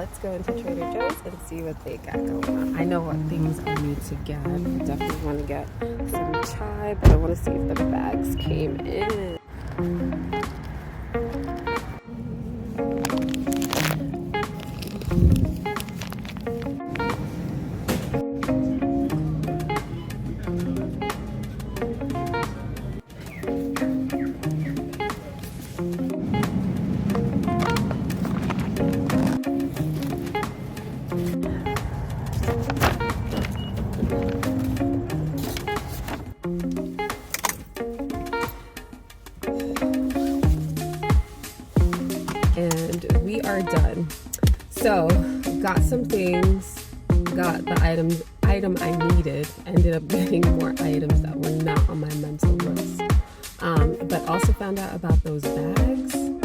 let's go into Trader Joe's and see what they got going on. I know what things I need to get. I definitely want to get some chai, but I want to see if the bags came in. And we are done. So got some things, got the item I needed, ended up getting more items that were not on my mental list, but also found out about those bags.